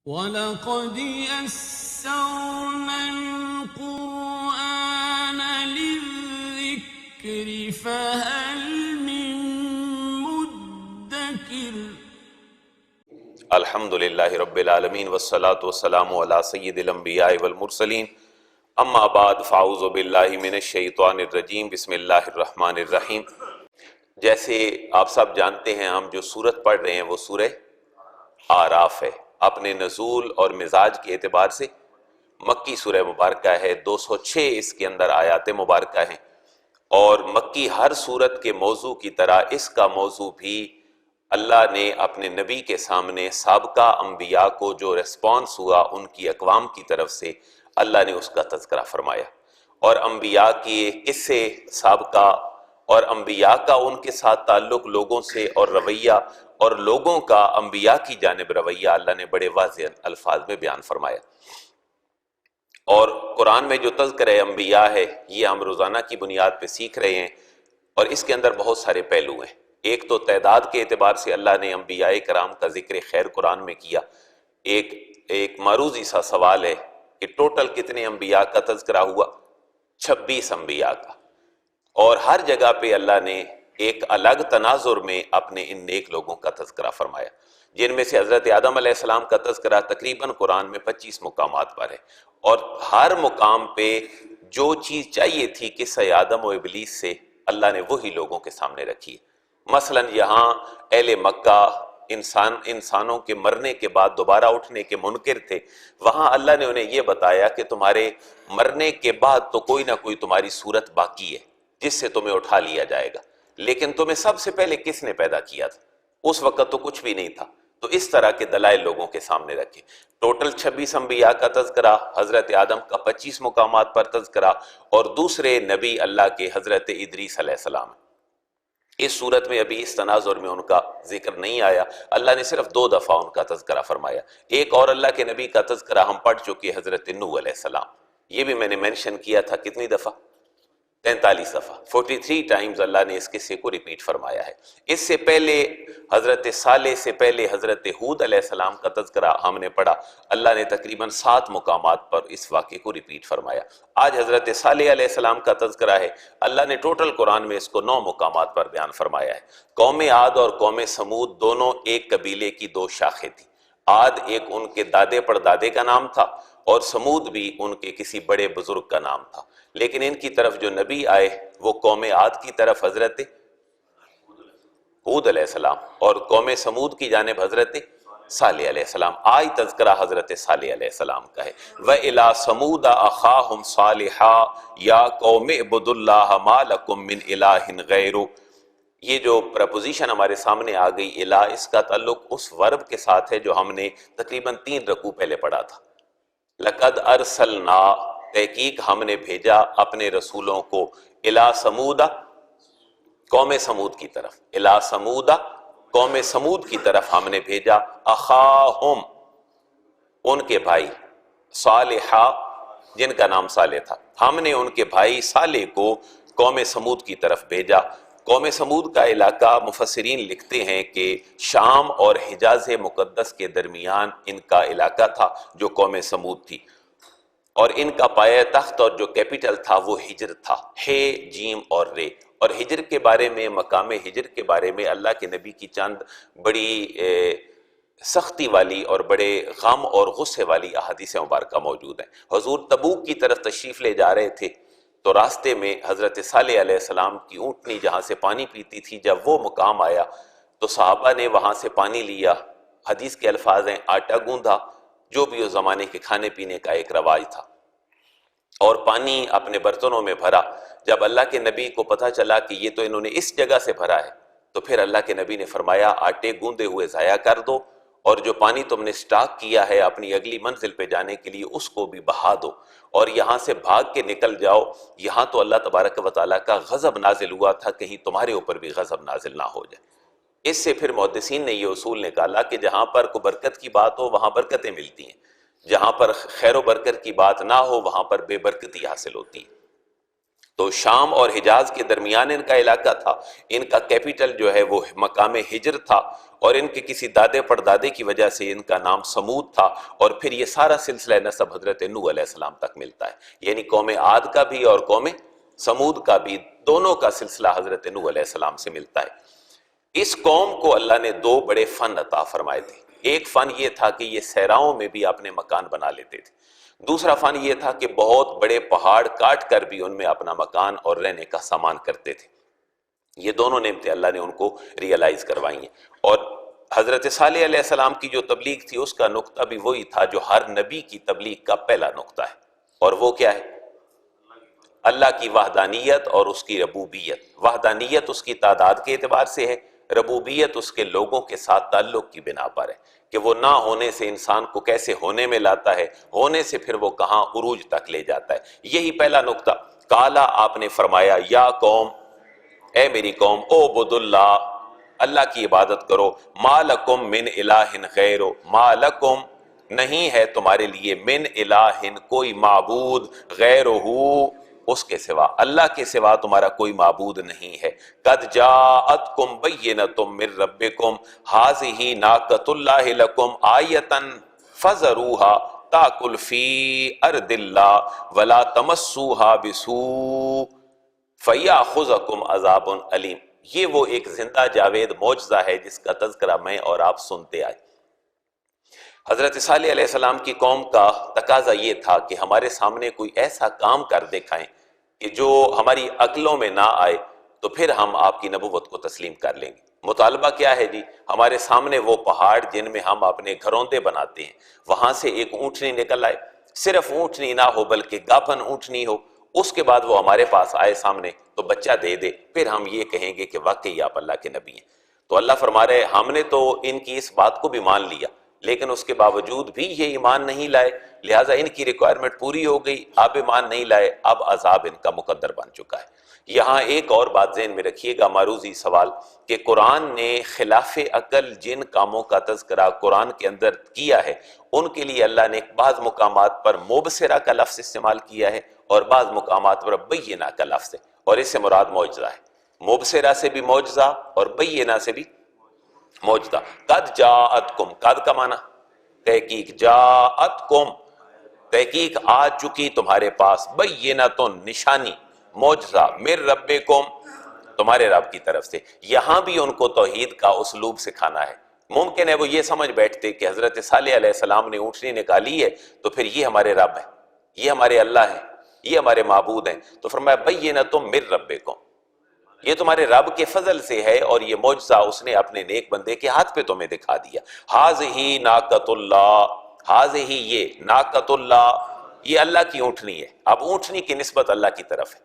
وَلَقَدْ يَسَّرْنَا الْقُرْآنَ لِلذِّكْرِ فَهَلْ مِن مُّدَّكِرٍ۔ الحمد للہ رب العالمین والصلاة والسلام علی سید الانبیاء والمرسلین، اما بعد فاعوذ باللہ من الشیطان الرجیم، بسم اللہ الرحمن الرحیم۔ جیسے آپ سب جانتے ہیں، ہم جو سورت پڑھ رہے ہیں وہ سورہ اعراف ہے۔ اپنے نزول اور مزاج کے اعتبار سے مکی سورہ مبارکہ ہے، 206 اس کے اندر آیات مبارکہ ہیں، اور مکی ہر سورت کے موضوع کی طرح اس کا موضوع بھی اللہ نے اپنے نبی کے سامنے سابقہ انبیاء کو جو ریسپانس ہوا ان کی اقوام کی طرف سے، اللہ نے اس کا تذکرہ فرمایا، اور انبیاء کی قصے سابقہ اور انبیاء کا ان کے ساتھ تعلق لوگوں سے اور رویہ، اور لوگوں کا انبیاء کی جانب رویہ اللہ نے بڑے واضح الفاظ میں بیان فرمایا۔ اور قرآن میں جو تذکرہ انبیاء ہے یہ ہم روزانہ کی بنیاد پہ سیکھ رہے ہیں، اور اس کے اندر بہت سارے پہلو ہیں۔ ایک تو تعداد کے اعتبار سے اللہ نے انبیاء کرام کا ذکر خیر قرآن میں کیا۔ ایک معروضی سا سوال ہے کہ ٹوٹل کتنے انبیاء کا تذکرہ ہوا؟ 26 انبیاء کا، اور ہر جگہ پہ اللہ نے ایک الگ تناظر میں اپنے ان نیک لوگوں کا تذکرہ فرمایا، جن میں سے حضرت آدم علیہ السلام کا تذکرہ تقریباً قرآن میں 25 مقامات پر ہے، اور ہر مقام پہ جو چیز چاہیے تھی قصہ آدم و ابلیس سے اللہ نے وہی لوگوں کے سامنے رکھی ہے۔ مثلا یہاں اہل مکہ انسانوں کے مرنے کے بعد دوبارہ اٹھنے کے منکر تھے، وہاں اللہ نے انہیں یہ بتایا کہ تمہارے مرنے کے بعد تو کوئی نہ کوئی تمہاری صورت باقی ہے جس سے تمہیں اٹھا لیا جائے گا، لیکن تمہیں سب سے پہلے کس نے پیدا کیا تھا؟ اس وقت تو کچھ بھی نہیں تھا۔ تو اس طرح کے دلائل لوگوں کے سامنے رکھے۔ ٹوٹل 26 انبیاء کا تذکرہ، حضرت آدم کا 25 مقامات پر تذکرہ، اور دوسرے نبی اللہ کے حضرت ادریس علیہ السلام۔ اس صورت میں ابھی اس تناظر میں ان کا ذکر نہیں آیا، اللہ نے صرف 2 دفعہ ان کا تذکرہ فرمایا۔ ایک اور اللہ کے نبی کا تذکرہ ہم پڑھ چکے، حضرت نوح علیہ السلام، یہ بھی میں نے مینشن کیا تھا، کتنی دفعہ؟ 43 دفعہ، 43 ٹائمز اللہ نے اس قصے کو ریپیٹ فرمایا ہے۔ اس سے پہلے حضرت صالح سے پہلے حضرت ہود علیہ السلام کا تذکرہ ہم نے پڑھا، اللہ نے تقریباً 7 مقامات پر اس واقعے کو ریپیٹ فرمایا۔ آج حضرت صالح علیہ السلام کا تذکرہ ہے، اللہ نے ٹوٹل قرآن میں اس کو 9 مقامات پر بیان فرمایا ہے۔ قوم عاد اور قوم سمود دونوں ایک قبیلے کی 2 شاخیں تھیں۔ عاد ایک ان کے دادے پردادے کا نام تھا، اور سمود بھی ان کے کسی بڑے بزرگ کا نام تھا، لیکن ان کی طرف جو نبی آئے وہ قوم عاد کی طرف حضرت ہود علیہ السلام، اور قوم سمود کی جانب حضرت صالح علیہ السلام۔ آج تذکرہ حضرت صالح علیہ السلام کا ہے، وَإِلَىٰ سَمُودَ أَخَاهُمْ صَالِحًا يَا قَوْمِ اعْبُدُوا اللَّهَ مَا لَكُم مِّنْ إِلَٰهٍ غَيْرُهُ۔ یہ جو پریپوزیشن ہمارے سامنے آ گئی الہ، اس کا تعلق اس ورب کے ساتھ ہے جو ہم نے تقریباً 3 رکوع پہلے پڑھا تھا۔ لَقَدْ أَرْسَلْنَا، تحقیق ہم نے بھیجا اپنے رسولوں کو، الہ سمود، قوم سمود کی طرف، الہ سمود، قوم سمود کی طرف ہم نے بھیجا، اخاہم، ان کے بھائی، صالحہ، جن کا نام صالح تھا، ہم نے ان کے بھائی صالح کو قوم سمود کی طرف بھیجا۔ قوم سمود کا علاقہ مفسرین لکھتے ہیں کہ شام اور حجاز مقدس کے درمیان ان کا علاقہ تھا جو قوم سمود تھی، اور ان کا پایہ تخت اور جو کیپٹل تھا وہ ہجر تھا، ہے جیم اور رے۔ اور ہجر کے بارے میں، مقام ہجر کے بارے میں اللہ کے نبی کی چند بڑی سختی والی اور بڑے غم اور غصے والی احادیث مبارکہ موجود ہیں۔ حضور تبوک کی طرف تشریف لے جا رہے تھے، تو راستے میں حضرت صالح علیہ السلام کی اونٹنی جہاں سے پانی پیتی تھی، جب وہ مقام آیا تو صحابہ نے وہاں سے پانی لیا، حدیث کے الفاظ ہیں آٹا گوندھا، جو بھی اس زمانے کے کھانے پینے کا ایک رواج تھا، اور پانی اپنے برتنوں میں بھرا۔ جب اللہ کے نبی کو پتہ چلا کہ یہ تو انہوں نے اس جگہ سے بھرا ہے، تو پھر اللہ کے نبی نے فرمایا آٹے گوندے ہوئے ضائع کر دو، اور جو پانی تم نے سٹاک کیا ہے اپنی اگلی منزل پہ جانے کے لیے اس کو بھی بہا دو، اور یہاں سے بھاگ کے نکل جاؤ، یہاں تو اللہ تبارک و تعالیٰ کا غضب نازل ہوا تھا، کہیں تمہارے اوپر بھی غضب نازل نہ ہو جائے۔ اس سے پھر محدثین نے یہ اصول نکالا کہ جہاں پر کوئی برکت کی بات ہو وہاں برکتیں ملتی ہیں، جہاں پر خیر و برکت کی بات نہ ہو وہاں پر بے برکتی حاصل ہوتی ہے۔ تو شام اور حجاز کے درمیان ان کا علاقہ تھا، ان کا کیپٹل جو ہے وہ مقام ہجر تھا، اور ان کے کسی دادے پردادے کی وجہ سے ان کا نام سمود تھا، اور پھر یہ سارا سلسلہ نسب حضرت نوح علیہ السلام تک ملتا ہے، یعنی قوم عاد کا بھی اور قوم سمود کا بھی، دونوں کا سلسلہ حضرت نوح علیہ السلام سے ملتا ہے۔ اس قوم کو اللہ نے دو بڑے فن عطا فرمائے تھے۔ ایک فن یہ تھا کہ یہ صحراؤں میں بھی اپنے مکان بنا لیتے تھے، دوسرا فن یہ تھا کہ بہت بڑے پہاڑ کاٹ کر بھی ان میں اپنا مکان اور رہنے کا سامان کرتے تھے۔ یہ دونوں نعمتیں اللہ نے ان کو ریئلائز کروائی ہیں۔ اور حضرت صالح علیہ السلام کی جو تبلیغ تھی اس کا نقطہ بھی وہی تھا جو ہر نبی کی تبلیغ کا پہلا نقطہ ہے، اور وہ کیا ہے؟ اللہ کی وحدانیت اور اس کی ربوبیت۔ وحدانیت اس کی تعداد کے اعتبار سے ہے، ربوبیت اس کے لوگوں کے ساتھ تعلق کی بنا پر ہے کہ وہ نہ ہونے سے انسان کو کیسے ہونے میں لاتا ہے، ہونے سے پھر وہ کہاں عروج تک لے جاتا ہے۔ یہی پہلا نقطہ۔ کالا، آپ نے فرمایا، یا قوم، اے میری قوم، اعبدوا اللہ، اللہ کی عبادت کرو، ما لکم من الہ غیرہ، ما لکم، نہیں ہے تمہارے لیے، من الہ، کوئی معبود، غیرہ، اس کے سوا، اللہ کے سوا تمہارا کوئی معبود نہیں ہے۔ قد جاءتکم بینۃ من ربکم ھذہ ناقۃ اللہ لکم آیۃ فذروها تاکل فی ارض اللہ ولا تمسوها بسوء فیاخذکم عذاب علیم۔ یہ وہ ایک زندہ جاوید معجزہ ہے جس کا تذکرہ میں اور آپ سنتے آئے۔ حضرت صالح علیہ السلام کی قوم کا تقاضا یہ تھا کہ ہمارے سامنے کوئی ایسا کام کر دکھائیں کہ جو ہماری عقلوں میں نہ آئے تو پھر ہم آپ کی نبوت کو تسلیم کر لیں گے۔ مطالبہ کیا ہے جی؟ ہمارے سامنے وہ پہاڑ جن میں ہم اپنے گھروندے بناتے ہیں، وہاں سے ایک اونٹنی نکل آئے، صرف اونٹنی نہ ہو بلکہ گاپن اونٹنی ہو، اس کے بعد وہ ہمارے پاس آئے سامنے تو بچہ دے دے، پھر ہم یہ کہیں گے کہ واقعی آپ اللہ کے نبی ہیں۔ تو اللہ فرما رہے ہم نے تو ان کی اس بات کو بھی مان لیا، لیکن اس کے باوجود بھی یہ ایمان نہیں لائے، لہٰذا ان کی ریکوائرمنٹ پوری ہو گئی، آپ ایمان نہیں لائے، اب عذاب ان کا مقدر بن چکا ہے۔ یہاں ایک اور بات ذہن میں رکھیے گا، معروضی سوال، کہ قرآن نے خلاف عقل جن کاموں کا تذکرہ قرآن کے اندر کیا ہے ان کے لیے اللہ نے بعض مقامات پر مبصرہ کا لفظ استعمال کیا ہے اور بعض مقامات پر بینہ کا لفظ ہے، اور اس سے مراد معجزہ ہے۔ مبصرہ سے بھی معجزہ اور بینہ سے بھی معجزہ۔ قد جاءتکم، قد کا معنی تحقیق، جاءتکم تحقیق آ چکی تمہارے پاس، بینۃ نشانی، معجزہ، من ربکم تمہارے رب کی طرف سے۔ یہاں بھی ان کو توحید کا اسلوب سکھانا ہے۔ ممکن ہے وہ یہ سمجھ بیٹھتے کہ حضرت صالح علیہ السلام نے اونٹنی نکالی ہے تو پھر یہ ہمارے رب ہیں، یہ ہمارے اللہ ہیں، یہ ہمارے معبود ہیں، تو فرمایا بینۃ من ربکم، یہ تمہارے رب کے فضل سے ہے، اور یہ معجزہ اس نے اپنے نیک بندے کے ہاتھ پہ تمہیں دکھا دیا۔ ھذہ ناقۃ اللہ، ھذہ یہ ناقۃ اللہ، یہ اللہ کی اونٹنی ہے۔ اب اونٹنی کی نسبت اللہ کی طرف ہے،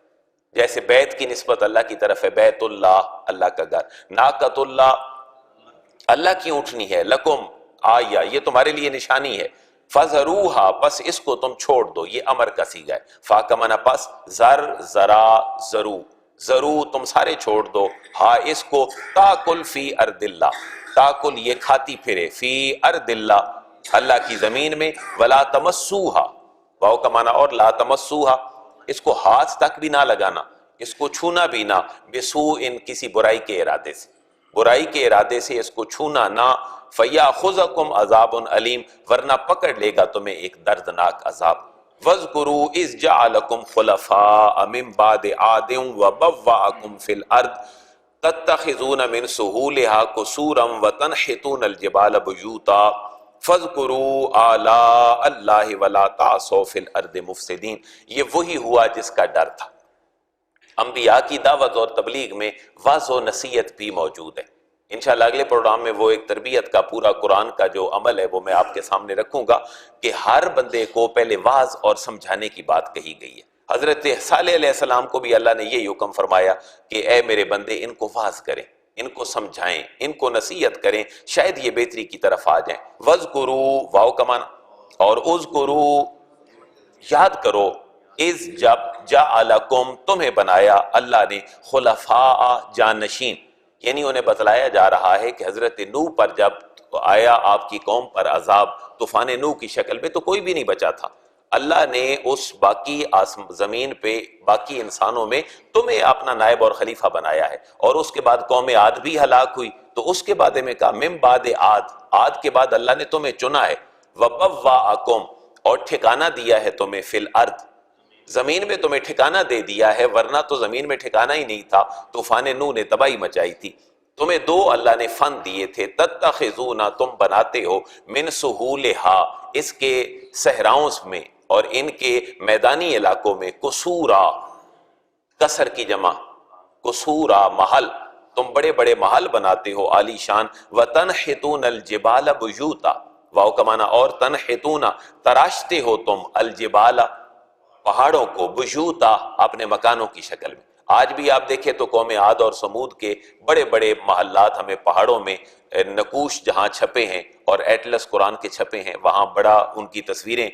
جیسے بیت کی نسبت اللہ کی طرف ہے، بیت اللہ، اللہ کا گھر، ناقۃ اللہ اللہ کی اونٹنی ہے، لکم آیا، یہ تمہارے لیے نشانی ہے، فذروہا پس اس کو تم چھوڑ دو، یہ امر کا صیغہ ہے، فا کا معنی پس، زر ذرا ضرو، ضرو تم سارے چھوڑ دو، ہا اس کو، تاکل فی ارض اللہ، تاکل یہ کھاتی پھرے، فی ارض اللہ اللہ کی زمین میں، ولا تمسوہا، واو کا معنی اور، لا تمسوہا اس کو ہاتھ تک بھی نہ لگانا، اس کو چھونا بھی نہ، بسوء کسی برائی کے ارادے سے، برائی کے ارادے سے اس کو چھونا نہ، فیاخذکم عذاب علیم ورنہ پکڑ لے گا تمہیں ایک دردناک عذاب۔ وَاذْكُرُوا إِذْ جَعَلَكُمْ خُلَفَاءَ مِن بَعْدِ عَادٍ وَبَوَّأَكُمْ فِي الْأَرْضِ تَتَّخِذُونَ مِن سُهُولِهَا قُصُورًا وَتَنْحِتُونَ الْجِبَالَ بُيُوتًا فَاذْكُرُوا آلَاءَ اللَّهِ وَلَا تَعْصَوْا فِي الْأَرْضِ مُفْسِدِينَ۔ یہ وہی ہوا جس کا ڈر تھا۔ انبیاء کی دعوت اور تبلیغ میں واضح و نصیحت بھی موجود ہے۔ انشاءاللہ اگلے پروگرام میں وہ ایک تربیت کا پورا قرآن کا جو عمل ہے وہ میں آپ کے سامنے رکھوں گا کہ ہر بندے کو پہلے واعظ اور سمجھانے کی بات کہی گئی ہے۔ حضرت صالح علیہ السلام کو بھی اللہ نے یہ حکم فرمایا کہ اے میرے بندے ان کو واعظ کریں، ان کو سمجھائیں، ان کو نصیحت کریں، شاید یہ بہتری کی طرف آ جائیں۔ وَاذْكُرُوا واو کا معنی اور اذکروا یاد کرو، اذ جب جعلکم تمہیں بنایا اللہ نے خلفاء جانشین، یعنی انہیں بتلایا جا رہا ہے کہ حضرت نوح پر جب آیا آپ کی قوم پر عذاب طوفان نوح کی شکل میں تو کوئی بھی نہیں بچا تھا، اللہ نے اس باقی زمین پہ باقی انسانوں میں تمہیں اپنا نائب اور خلیفہ بنایا ہے، اور اس کے بعد قوم عاد بھی ہلاک ہوئی تو اس کے بارے میں کہا من بعد عاد کے بعد اللہ نے تمہیں چنا ہے، وبوأکم اور ٹھکانہ دیا ہے تمہیں فی الارض زمین میں تمہیں ٹھکانہ دے دیا ہے، ورنہ تو زمین میں ٹھکانہ ہی نہیں تھا، طوفان نوح نے تباہی مچائی تھی۔ تمہیں دو اللہ نے فن دیے تھے، تتخذون تم بناتے ہو، من سہولہا اس کے صحراؤں میں اور ان کے میدانی علاقوں میں، قصورا قصر کی جمع قصورا محل، تم بڑے بڑے محل بناتے ہو عالی شان، وتنحتون الجبال بیوتا واو کا معنی اور تنحتون تراشتے ہو تم الجبال پہاڑوں کو بیوتا اپنے مکانوں کی شکل میں۔ آج بھی آپ دیکھیں تو قوم عاد اور سمود کے بڑے بڑے محلات ہمیں پہاڑوں میں نقوش جہاں چھپے ہیں اور ایٹلس قرآن کے چھپے ہیں، وہاں بڑا ان کی تصویریں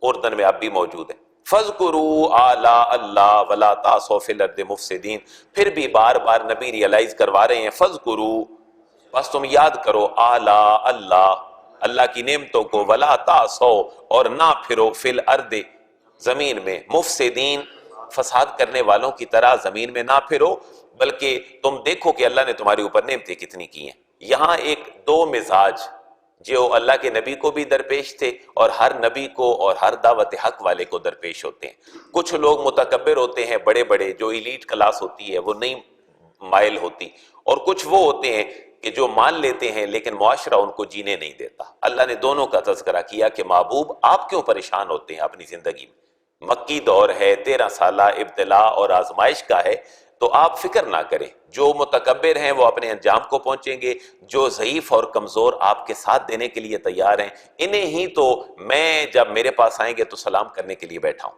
اردن میں اب بھی موجود ہیں۔ فَاذْكُرُوا آلَاءَ اللَّهِ وَلَا تَعْثَوْا فِي الْأَرْضِ مُفْسِدِينَ، پھر بھی بار بار نبی ریئلائز کروا رہے ہیں فَاذْكُرُوا بس تم یاد کرو آلَاءَ اللہ اللہ کی نعمتوں کو، وَلَا تَعْثَوْا اور نہ پھرو فِي الْأَرْضِ زمین میں، مفسدین فساد کرنے والوں کی طرح زمین میں نہ پھرو، بلکہ تم دیکھو کہ اللہ نے تمہارے اوپر نعمتیں کتنی کی ہیں۔ یہاں ایک دو مزاج جو اللہ کے نبی کو بھی درپیش تھے اور ہر نبی کو اور ہر دعوت حق والے کو درپیش ہوتے ہیں۔ کچھ لوگ متکبر ہوتے ہیں، بڑے بڑے جو ایلیٹ کلاس ہوتی ہے وہ نہیں مائل ہوتی، اور کچھ وہ ہوتے ہیں کہ جو مان لیتے ہیں لیکن معاشرہ ان کو جینے نہیں دیتا۔ اللہ نے دونوں کا تذکرہ کیا کہ محبوب آپ کیوں پریشان ہوتے ہیں اپنی زندگی میں، مکی دور ہے، 13 سالہ ابتلاء اور آزمائش کا ہے، تو آپ فکر نہ کریں، جو متکبر ہیں وہ اپنے انجام کو پہنچیں گے، جو ضعیف اور کمزور آپ کے ساتھ دینے کے لیے تیار ہیں، انہیں ہی تو میں جب میرے پاس آئیں گے تو سلام کرنے کے لیے بیٹھا ہوں،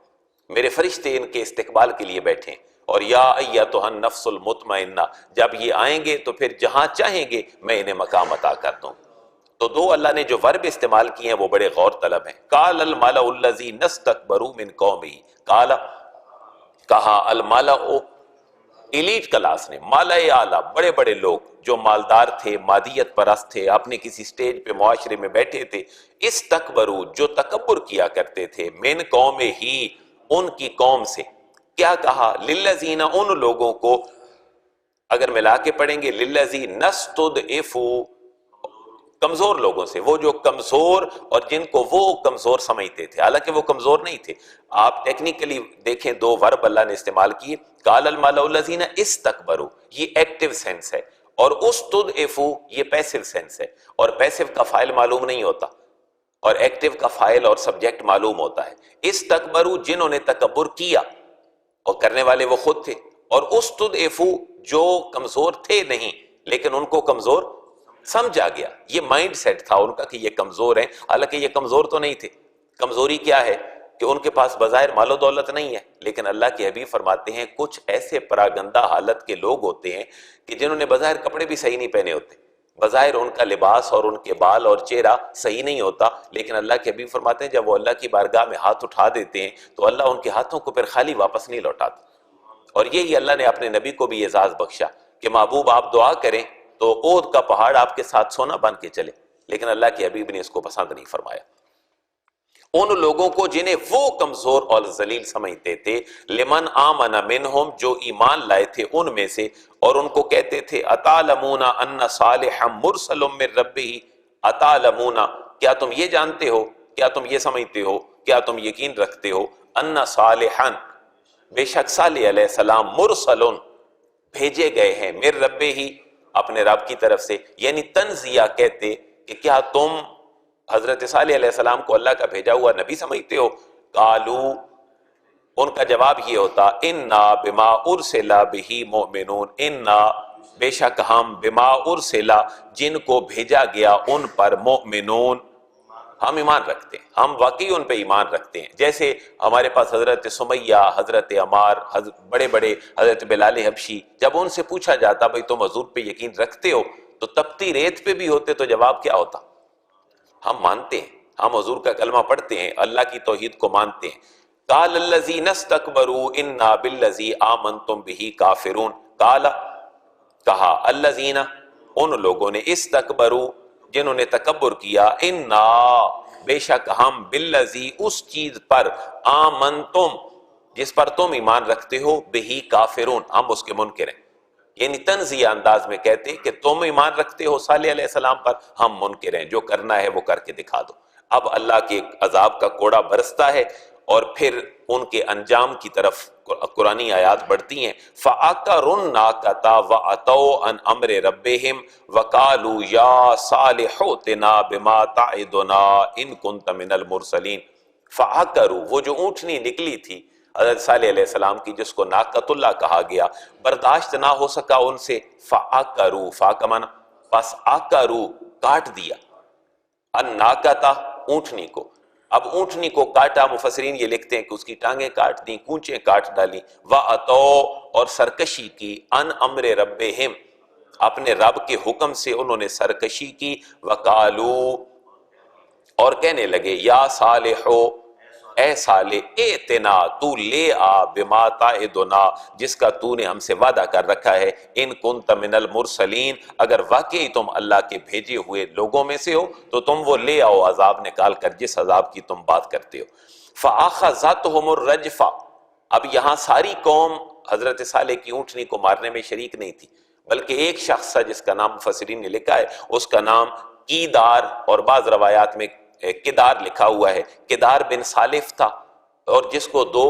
میرے فرشتے ان کے استقبال کے لیے بیٹھے ہیں، اور یا ایتھا النفس المطمئنہ جب یہ آئیں گے تو پھر جہاں چاہیں گے میں انہیں مقام عطا کر دوں۔ تو دو اللہ نے جو ورب استعمال کیے ہیں وہ بڑے غور طلب ہیں۔ قال الملأ الذین استکبروا من قومہ، قال کہا الملأ ایلیٹ کلاس نے، مالا اعلیٰ بڑے بڑے لوگ جو مالدار تھے، مادیت پرست تھے، اپنے کسی سٹیج پہ معاشرے میں بیٹھے تھے، استکبروا جو تکبر کیا کرتے تھے، من قوم ہی ان کی قوم سے، کیا کہا للذین ان لوگوں کو، اگر ملا کے پڑھیں گے للذین نستضعفوا کمزور لوگوں سے، وہ جو کمزور اور جن کو وہ کمزور سمجھتے تھے، حالانکہ وہ کمزور نہیں تھے۔ آپ ٹیکنیکلی دیکھیں دو ورب اللہ نے استعمال کیے، قال الملأ الذین استکبروا یہ ایکٹیو سینس ہے، اور استضعفوا یہ پیسو سینس ہے، اور پیسو کا فاعل معلوم نہیں ہوتا اور ایکٹیو کا فاعل اور سبجیکٹ معلوم ہوتا ہے۔ استکبروا جنہوں نے تکبر کیا اور کرنے والے وہ خود تھے، اور استضعفوا جو کمزور تھے نہیں لیکن ان کو کمزور سمجھا گیا، یہ مائنڈ سیٹ تھا ان کا کہ یہ کمزور ہیں، حالانکہ یہ کمزور تو نہیں تھے۔ کمزوری کیا ہے کہ ان کے پاس بظاہر مال و دولت نہیں ہے، لیکن اللہ کے حبیب فرماتے ہیں کچھ ایسے پراگندہ حالت کے لوگ ہوتے ہیں کہ جنہوں نے بظاہر کپڑے بھی صحیح نہیں پہنے ہوتے، بظاہر ان کا لباس اور ان کے بال اور چہرہ صحیح نہیں ہوتا، لیکن اللہ کے حبیب فرماتے ہیں جب وہ اللہ کی بارگاہ میں ہاتھ اٹھا دیتے ہیں تو اللہ ان کے ہاتھوں کو پھر خالی واپس نہیں لوٹاتا۔ اور یہی اللہ نے اپنے نبی کو بھی اعزاز بخشا کہ محبوب آپ دعا کریں تو اود کا پہاڑ آپ کے ساتھ سونا بن کے چلے، لیکن اللہ کے حبیب نے اس کو پسند نہیں فرمایا۔ ان لوگوں کو جنہیں وہ کمزور اور ذلیل سمجھتے تھے، لمن آمن منہم جو ایمان لائے تھے ان میں سے، اور ان کو کہتے تھے اتعلمون ان صالحا مرسل من ربہ، اتعلمون کیا تم یہ جانتے ہو، کیا تم یہ سمجھتے ہو، کیا تم یقین رکھتے ہو، ان صالحا بے شک صالح علیہ السلام مرسل بھیجے گئے ہیں، من ربہ اپنے رب کی طرف سے، یعنی تنزیہ کہتے کہ کیا تم حضرت صالح علیہ السلام کو اللہ کا بھیجا ہوا نبی سمجھتے ہو؟ قالو ان کا جواب یہ ہوتا انا بما ارسل بہ مؤمنون، انا بے شک ہم بما ارسل جن کو بھیجا گیا ان پر مؤمنون ہم ایمان رکھتے ہیں، ہم واقعی ان پہ ایمان رکھتے ہیں۔ جیسے ہمارے پاس حضرت سمیہ، حضرت عمار، بڑے بڑے حضرت بلال حبشی، جب ان سے پوچھا جاتا بھئی تم حضور پہ یقین رکھتے ہو تو تپتی ریت پہ بھی ہوتے تو جواب کیا ہوتا؟ ہم مانتے ہیں، ہم حضور کا کلمہ پڑھتے ہیں، اللہ کی توحید کو مانتے ہیں۔ قال الذین استکبروا انا بالذی آمنتم بہ کافرون، قال کہا الذین ان لوگوں نے استکبروا جنہوں نے تکبر کیا، انا بے شک ہم بالذی اس چیز پر آمنتم جس پر تم ایمان رکھتے ہو بہی کافرون ہم اس کے منکر ہیں۔ یعنی طنزیہ انداز میں کہتے کہ تم ایمان رکھتے ہو صالح علیہ السلام پر، ہم منکر ہیں، جو کرنا ہے وہ کر کے دکھا دو۔ اب اللہ کے عذاب کا کوڑا برستا ہے، اور پھر ان کے انجام کی طرف قرآنی آیات بڑھتی ہیں۔ فَعَقَرُوا النَّاقَةَ وَعَتَوْا عَنْ أَمْرِ رَبِّهِمْ وَقَالُوا يَا صَالِحُ ائْتِنَا بِمَا تَعِدُنَا إِن كُنتَ مِنَ الْمُرْسَلِينَ۔ فَعَقَرُوا، وہ جو اونٹنی نکلی تھی حضرت صالح علیہ السلام کی، جس کو ناقۃ اللہ کہا گیا، برداشت نہ ہو سکا ان سے، فَعَقَرُوا، فا کا معنی پس عَقَرُوا کاٹ دیا، الناقۃ اونٹنی کو۔ اب اونٹنی کو کاٹا، مفسرین یہ لکھتے ہیں کہ اس کی ٹانگیں کاٹ دیں، کونچیں کاٹ ڈالی، وَأَتَوْا اور سرکشی کی، عَنْ أَمْرِ رَبِّهِمْ اپنے رب کے حکم سے انہوں نے سرکشی کی، وَقَالُوا اور کہنے لگے، یا صالح، اے صالح، ائتنا تو لے آ، بما تعدنا جس کا تو نے ہم سے وعدہ کر رکھا ہے، ان کنت من المرسلین اگر واقعی تم اللہ کے بھیجے ہوئے لوگوں میں سے ہو تو تم وہ لے آؤ عذاب نکال کر جس عذاب کی تم بات کرتے ہو۔ فآخذتہم الرجفہ، اب یہاں ساری قوم حضرت صالح کی اونٹنی کو مارنے میں شریک نہیں تھی، بلکہ ایک شخص تھا جس کا نام مفسرین نے لکھا ہے، اس کا نام کیدار اور بعض روایات میں کدار لکھا ہوا ہے، کدار بن سالف تھا، اور جس کو دو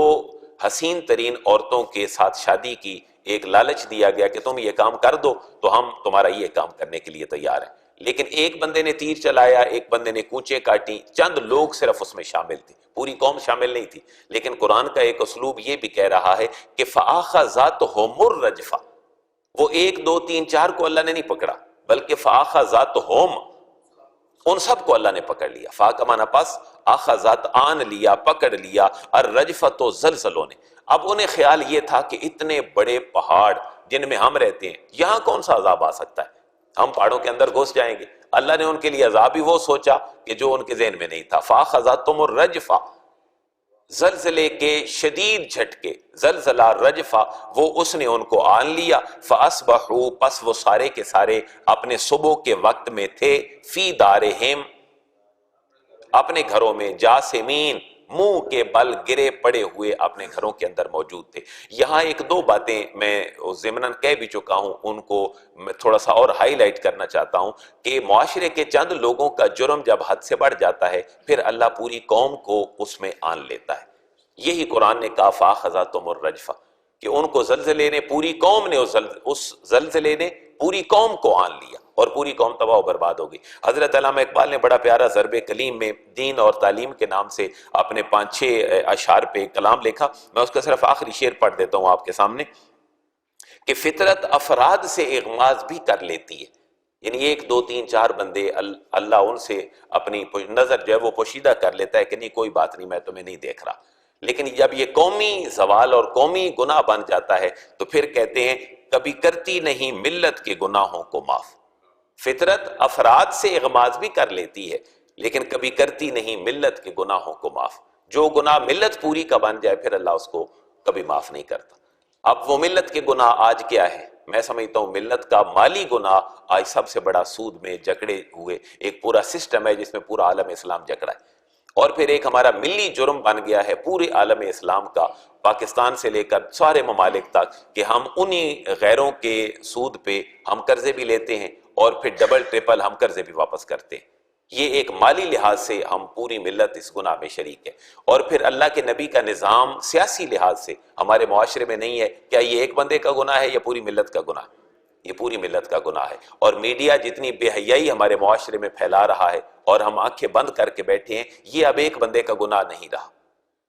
حسین ترین عورتوں کے ساتھ شادی کی ایک لالچ دیا گیا کہ تم یہ کام کر دو تو ہم تمہارا یہ کام کرنے کے لیے تیار ہیں، لیکن ایک بندے نے تیر چلایا، ایک بندے نے کونچیں کاٹی، چند لوگ صرف اس میں شامل تھے، پوری قوم شامل نہیں تھی۔ لیکن قرآن کا ایک اسلوب یہ بھی کہہ رہا ہے کہ فآخذتہم الرجفہ، وہ ایک دو تین چار کو اللہ نے نہیں پکڑا، بلکہ فآخذتہم ان سب کو اللہ نے پکڑ لیا۔ فا کا معنی پس، اخذت آن لیا، پکڑ لیا، الرجفۃ زلزلوں نے۔ اب انہیں خیال یہ تھا کہ اتنے بڑے پہاڑ جن میں ہم رہتے ہیں، یہاں کون سا عذاب آ سکتا ہے، ہم پہاڑوں کے اندر گھس جائیں گے۔ اللہ نے ان کے لیے عذاب ہی وہ سوچا کہ جو ان کے ذہن میں نہیں تھا۔ فاخذتہم الرجفہ، زلزلے کے شدید جھٹکے، زلزلہ رجفہ، وہ اس نے ان کو آن لیا۔ فَأَصْبَحُوا، پس وہ سارے کے سارے اپنے صبح کے وقت میں تھے، فی دارہم اپنے گھروں میں، جاسمین منہ کے بل گرے پڑے ہوئے اپنے گھروں کے اندر موجود تھے۔ یہاں ایک دو باتیں میں ضمناً کہہ بھی چکا ہوں، ان کو میں تھوڑا سا اور ہائی لائٹ کرنا چاہتا ہوں کہ معاشرے کے چند لوگوں کا جرم جب حد سے بڑھ جاتا ہے پھر اللہ پوری قوم کو اس میں آن لیتا ہے۔ یہی قرآن نے کہا فَأَخَذَتْهُمُ الرَّجْفَةُ کہ ان کو زلزلے نے، پوری قوم نے، اس زلزلے نے پوری قوم کو آن لیا اور پوری قوم تباہ و برباد ہو گئی۔ حضرت علامہ اقبال نے بڑا پیارا ضرب کلیم میں دین اور تعلیم کے نام سے اپنے 5-6 اشعار پہ کلام لکھا، میں اس کا صرف آخری شعر پڑھ دیتا ہوں آپ کے سامنے، کہ فطرت افراد سے اغماز بھی کر لیتی ہے، یعنی ایک دو تین چار بندے اللہ ان سے اپنی نظر جو ہے وہ پوشیدہ کر لیتا ہے کہ نہیں کوئی بات نہیں، میں تمہیں نہیں دیکھ رہا، لیکن جب یہ قومی زوال اور قومی گناہ بن جاتا ہے تو پھر کہتے ہیں کبھی کرتی نہیں ملت کے گناہوں کو معاف۔ فطرت افراد سے اغماز بھی کر لیتی ہے لیکن کبھی کرتی نہیں ملت کے گناہوں کو معاف۔ جو گناہ ملت پوری کا بن جائے پھر اللہ اس کو کبھی معاف نہیں کرتا۔ اب وہ ملت کے گناہ آج کیا ہے؟ میں سمجھتا ہوں ملت کا مالی گناہ آج سب سے بڑا سود میں جکڑے ہوئے ایک پورا سسٹم ہے جس میں پورا عالم اسلام جکڑا ہے، اور پھر ایک ہمارا ملی جرم بن گیا ہے پورے عالم اسلام کا، پاکستان سے لے کر سارے ممالک تک، کہ ہم انہی غیروں کے سود پہ ہم قرضے بھی لیتے ہیں اور پھر ڈبل ٹرپل ہم قرضے بھی واپس کرتے ہیں۔ یہ ایک مالی لحاظ سے ہم پوری ملت اس گناہ میں شریک ہے، اور پھر اللہ کے نبی کا نظام سیاسی لحاظ سے ہمارے معاشرے میں نہیں ہے۔ کیا یہ ایک بندے کا گناہ ہے یا پوری ملت کا گناہ ہے؟ یہ پوری ملت کا گناہ ہے۔ اور میڈیا جتنی بے حیائی ہمارے معاشرے میں پھیلا رہا ہے اور ہم آنکھیں بند کر کے بیٹھے ہیں، یہ اب ایک بندے کا گناہ نہیں رہا،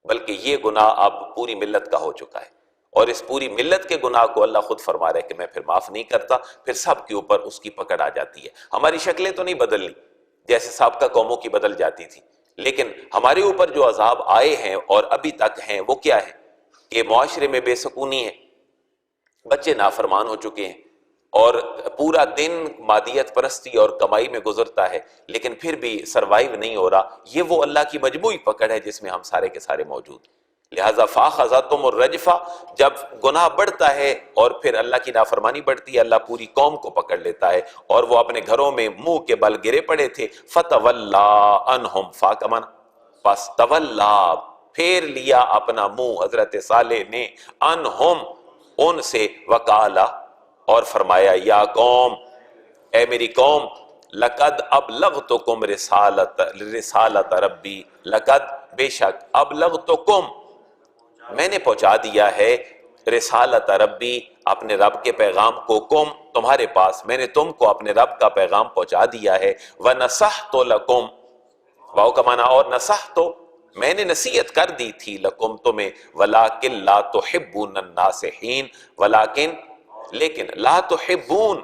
بلکہ یہ گناہ اب پوری ملت کا ہو چکا ہے، اور اس پوری ملت کے گناہ کو اللہ خود فرما رہا ہے کہ میں پھر معاف نہیں کرتا، پھر سب کے اوپر اس کی پکڑ آ جاتی ہے۔ ہماری شکلیں تو نہیں بدلنی جیسے سابقہ قوموں کی بدل جاتی تھی، لیکن ہمارے اوپر جو عذاب آئے ہیں اور ابھی تک ہیں وہ کیا ہے کہ معاشرے میں بے سکونی ہے، بچے نافرمان ہو چکے ہیں، اور پورا دن مادیت پرستی اور کمائی میں گزرتا ہے، لیکن پھر بھی سروائیو نہیں ہو رہا۔ یہ وہ اللہ کی مجموعی پکڑ ہے جس میں ہم سارے کے سارے موجود ہیں۔ لہٰذا فاخذتہم الرجفہ، جب گناہ بڑھتا ہے اور پھر اللہ کی نافرمانی بڑھتی ہے، اللہ پوری قوم کو پکڑ لیتا ہے، اور وہ اپنے گھروں میں منہ کے بل گرے پڑے تھے۔ فتولا عنہم، فا کا معنی پس تولا پھیر لیا اپنا منہ حضرت صالح نے، عنہم ان سے، وقالا اور فرمایا یا قوم، اے میری قوم، لقد ابلغتکم رسالت ربی، لقد بے شک، ابلغتکم میں نے پہنچا دیا ہے، رسالت ربی اپنے رب کے پیغام کو، کم تمہارے پاس، میں نے تم کو اپنے رب کا پیغام پہنچا دیا ہے، وَنَصَحْتُ لَكُمْ، واو کا معنی اور، نصحت، میں نے نصیحت کر دی تھی، لکم تمہیں، وَلَٰكِن لَا تُحِبُّونَ النَّاصِحِينَ، ولیکن لیکن، لا تحبون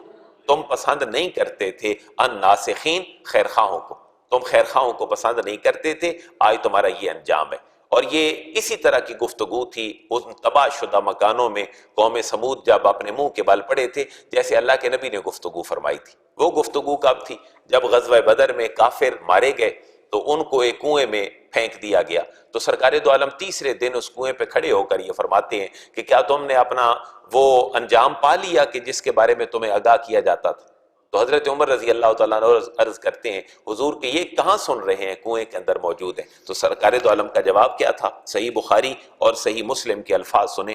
تم پسند نہیں کرتے تھے، الناسخین خیرخواہوں کو، تم خیرخواہوں کو پسند نہیں کرتے تھے، آج تمہارا یہ انجام ہے۔ اور یہ اسی طرح کی گفتگو تھی ان تباہ شدہ مکانوں میں قوم سمود جب اپنے منہ کے بل پڑے تھے، جیسے اللہ کے نبی نے گفتگو فرمائی تھی۔ وہ گفتگو کب تھی؟ جب غزوہ بدر میں کافر مارے گئے تو ان کو ایک کنویں میں پھینک دیا گیا، تو سرکار دو عالم تیسرے دن اس کنویں پہ کھڑے ہو کر یہ فرماتے ہیں کہ کیا تم نے اپنا وہ انجام پا لیا کہ جس کے بارے میں تمہیں آگاہ کیا جاتا تھا؟ تو حضرت عمر رضی اللہ تعالیٰ عنہ عرض کرتے ہیں حضور کہ یہ کہاں سن رہے ہیں، کنویں کے اندر موجود ہیں۔ تو سرکار دو عالم کا جواب کیا تھا؟ صحیح بخاری اور صحیح مسلم کے الفاظ سنیں۔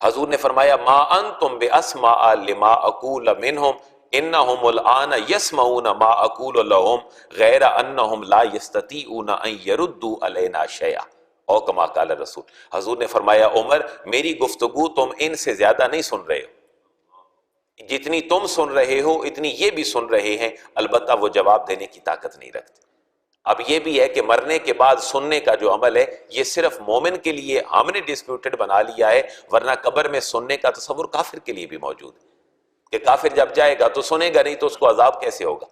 حضور نے فرمایا ما انتم باسماء لما اقول منہم انہم الان یسمعون ما اقول لهم غیر انہم لا یستطیعون ان یردوا علینا شیئا، او کما قال رسول۔ حضور نے فرمایا عمر میری گفتگو تم ان سے زیادہ نہیں سن رہے ہو، جتنی تم سن رہے ہو اتنی یہ بھی سن رہے ہیں، البتہ وہ جواب دینے کی طاقت نہیں رکھتے۔ اب یہ بھی ہے کہ مرنے کے بعد سننے کا جو عمل ہے یہ صرف مومن کے لیے ہم نے ڈسپیوٹڈ بنا لیا ہے، ورنہ قبر میں سننے کا تصور کافر کے لیے بھی موجود ہے کہ کافر جب جائے گا تو سنے گا نہیں تو اس کو عذاب کیسے ہوگا۔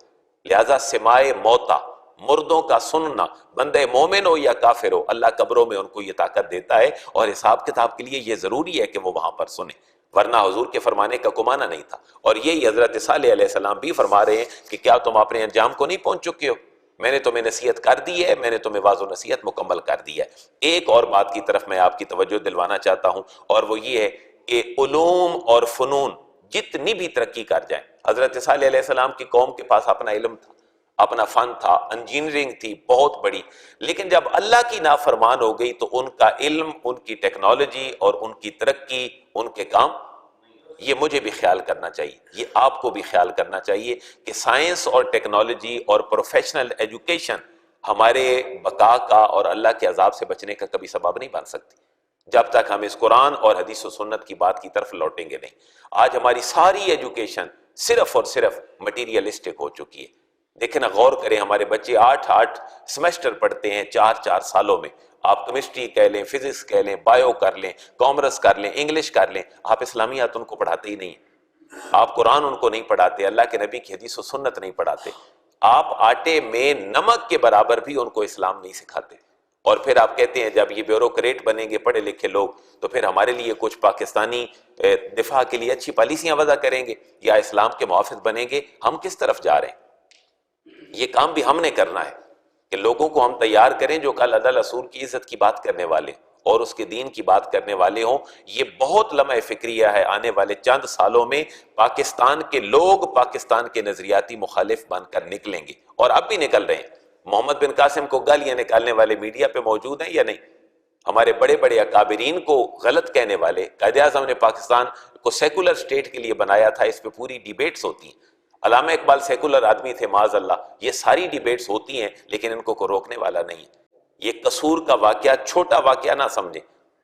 لہذا سماع موتا، مردوں کا سننا، بندہ مومن ہو یا کافر ہو، اللہ قبروں میں ان کو یہ طاقت دیتا ہے، اور حساب کتاب کے لیے یہ ضروری ہے کہ وہ وہاں پر سنیں، ورنہ حضور کے فرمانے کا گمانہ نہیں تھا۔ اور یہی حضرت صالح علیہ السلام بھی فرما رہے ہیں کہ کیا تم اپنے انجام کو نہیں پہنچ چکے ہو؟ میں نے تمہیں نصیحت کر دی ہے، میں نے تمہیں واضح و نصیحت مکمل کر دی ہے۔ ایک اور بات کی طرف میں آپ کی توجہ دلوانا چاہتا ہوں، اور وہ یہ ہے کہ علوم اور فنون جتنی بھی ترقی کر جائیں، حضرت صالح علیہ السلام کی قوم کے پاس اپنا علم تھا، اپنا فن تھا، انجینئرنگ تھی بہت بڑی، لیکن جب اللہ کی نافرمان ہو گئی تو ان کا علم، ان کی ٹیکنالوجی اور ان کی ترقی، ان کے کام، یہ مجھے بھی خیال کرنا چاہیے، یہ آپ کو بھی خیال کرنا چاہیے کہ سائنس اور ٹیکنالوجی اور پروفیشنل ایجوکیشن ہمارے بقا کا اور اللہ کے عذاب سے بچنے کا کبھی سبب نہیں بن سکتی جب تک ہم اس قرآن اور حدیث و سنت کی بات کی طرف لوٹیں گے نہیں۔ آج ہماری ساری ایجوکیشن صرف اور صرف مٹیریلسٹک ہو چکی ہے۔ دیکھیں نا، غور کریں، ہمارے بچے 8 سمیسٹر پڑھتے ہیں 4 سالوں میں، آپ کیمسٹری کہہ لیں، فزکس کہہ لیں، بایو کر لیں، کامرس کر لیں، انگلش کر لیں، آپ اسلامیات ان کو پڑھاتے ہی نہیں ہیں، آپ قرآن ان کو نہیں پڑھاتے، اللہ کے نبی کی حدیث و سنت نہیں پڑھاتے، آپ آٹے میں نمک کے برابر بھی ان کو اسلام نہیں سکھاتے۔ اور پھر آپ کہتے ہیں جب یہ بیوروکریٹ بنیں گے پڑھے لکھے لوگ تو پھر ہمارے لیے کچھ پاکستانی دفاع کے لیے اچھی پالیسیاں وضع کریں گے یا اسلام کے محافظ بنیں گے۔ ہم کس طرف جا رہے ہیں؟ یہ کام بھی ہم نے کرنا ہے کہ لوگوں کو ہم تیار کریں جو کل اللہ رسول کی عزت کی بات کرنے والے اور اس کے دین کی بات کرنے والے ہوں۔ یہ بہت لمحہ فکریہ ہے، آنے والے چند سالوں میں پاکستان کے لوگ پاکستان کے نظریاتی مخالف بن کر نکلیں گے، اور اب بھی نکل رہے ہیں۔ محمد بن قاسم کو گالیاں نکالنے والے میڈیا پہ موجود ہیں یا نہیں؟ ہمارے بڑے بڑے اکابرین کو غلط کہنے والے، قائد اعظم نے پاکستان کو سیکولر اسٹیٹ کے لیے بنایا تھا، اس پہ پوری ڈیبیٹس ہوتی ہیں۔ علامہ اقبال سیکولر آدمی تھے معاذ اللہ، یہ ساری ڈیبیٹس ہوتی ہیں لیکن ان کو روکنے والا نہیں ہے۔ یہ قصور کا واقعہ چھوٹا واقعہ نہ سمجھیں،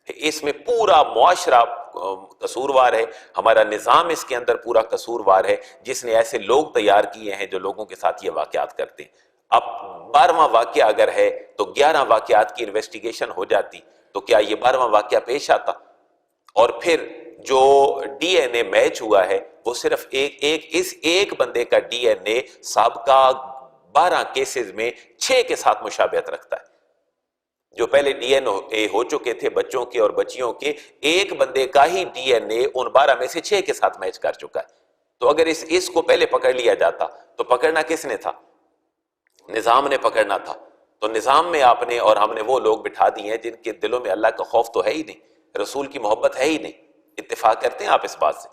اس میں پورا معاشرہ قصوروار ہے، ہمارا نظام اس کے اندر پورا قصوروار ہے، جس نے ایسے لوگ تیار کیے ہیں جو لوگوں کے ساتھ یہ واقعات کرتے ہیں۔ اب 12واں واقعہ اگر ہے تو 11 واقعات کی انویسٹیگیشن ہو جاتی تو کیا یہ 12واں واقعہ پیش آتا؟ اور پھر جو ڈی این اے میچ ہوا ہے وہ صرف ایک بندے کا ڈی این اے سابقہ 12 کیسز میں 6 کے ساتھ مشابہت رکھتا ہے۔ جو پہلے ڈی این اے ہو چکے تھے بچوں کے اور بچیوں کے، ایک بندے کا ہی ڈی این اے ان 12 میں سے 6 کے ساتھ میچ کر چکا ہے۔ تو اگر اس کو پہلے پکڑ لیا جاتا تو پکڑنا کس نے تھا؟ نظام نے پکڑنا تھا۔ تو نظام میں آپ نے اور ہم نے وہ لوگ بٹھا دیے ہیں جن کے دلوں میں اللہ کا خوف تو ہے ہی نہیں، رسول کی محبت ہے ہی نہیں۔ اتفاق کرتے ہیں آپ اس بات سے؟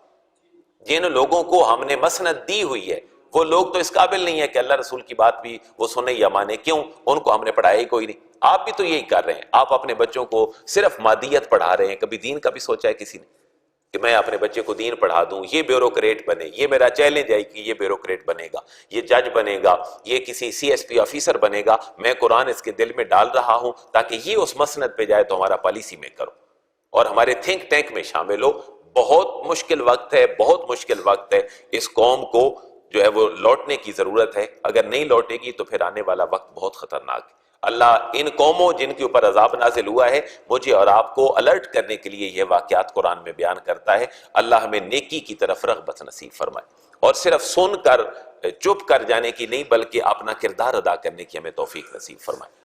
جن لوگوں کو ہم نے مسند دی ہوئی ہے وہ لوگ تو اس قابل نہیں ہے کہ اللہ رسول کی بات بھی وہ سنے یا مانے، کیوں؟ ان کو ہم نے پڑھایا ہی کوئی نہیں۔ آپ بھی تو یہی کر رہے ہیں، آپ اپنے بچوں کو صرف مادیت پڑھا رہے ہیں، کبھی دین کا بھی سوچا ہے کسی نے؟ کہ میں اپنے بچے کو دین پڑھا دوں، یہ بیوروکریٹ بنے، یہ میرا چیلنج ہے کہ یہ بیوروکریٹ بنے گا، یہ جج بنے گا، یہ کسی سی ایس پی آفیسر بنے گا، میں قرآن اس کے دل میں ڈال رہا ہوں تاکہ یہ اس مسند پہ جائے تو ہمارا پالیسی میکر ہو اور ہمارے تھنک ٹینک میں شامل ہو۔ بہت مشکل وقت ہے، بہت مشکل وقت ہے، اس قوم کو جو ہے وہ لوٹنے کی ضرورت ہے، اگر نہیں لوٹے گی تو پھر آنے والا وقت بہت خطرناک ہے۔ اللہ ان قوموں جن کے اوپر عذاب نازل ہوا ہے، مجھے اور آپ کو الرٹ کرنے کے لیے یہ واقعات قرآن میں بیان کرتا ہے۔ اللہ ہمیں نیکی کی طرف رغبت نصیب فرمائے، اور صرف سن کر چپ کر جانے کی نہیں بلکہ اپنا کردار ادا کرنے کی ہمیں توفیق نصیب فرمائے۔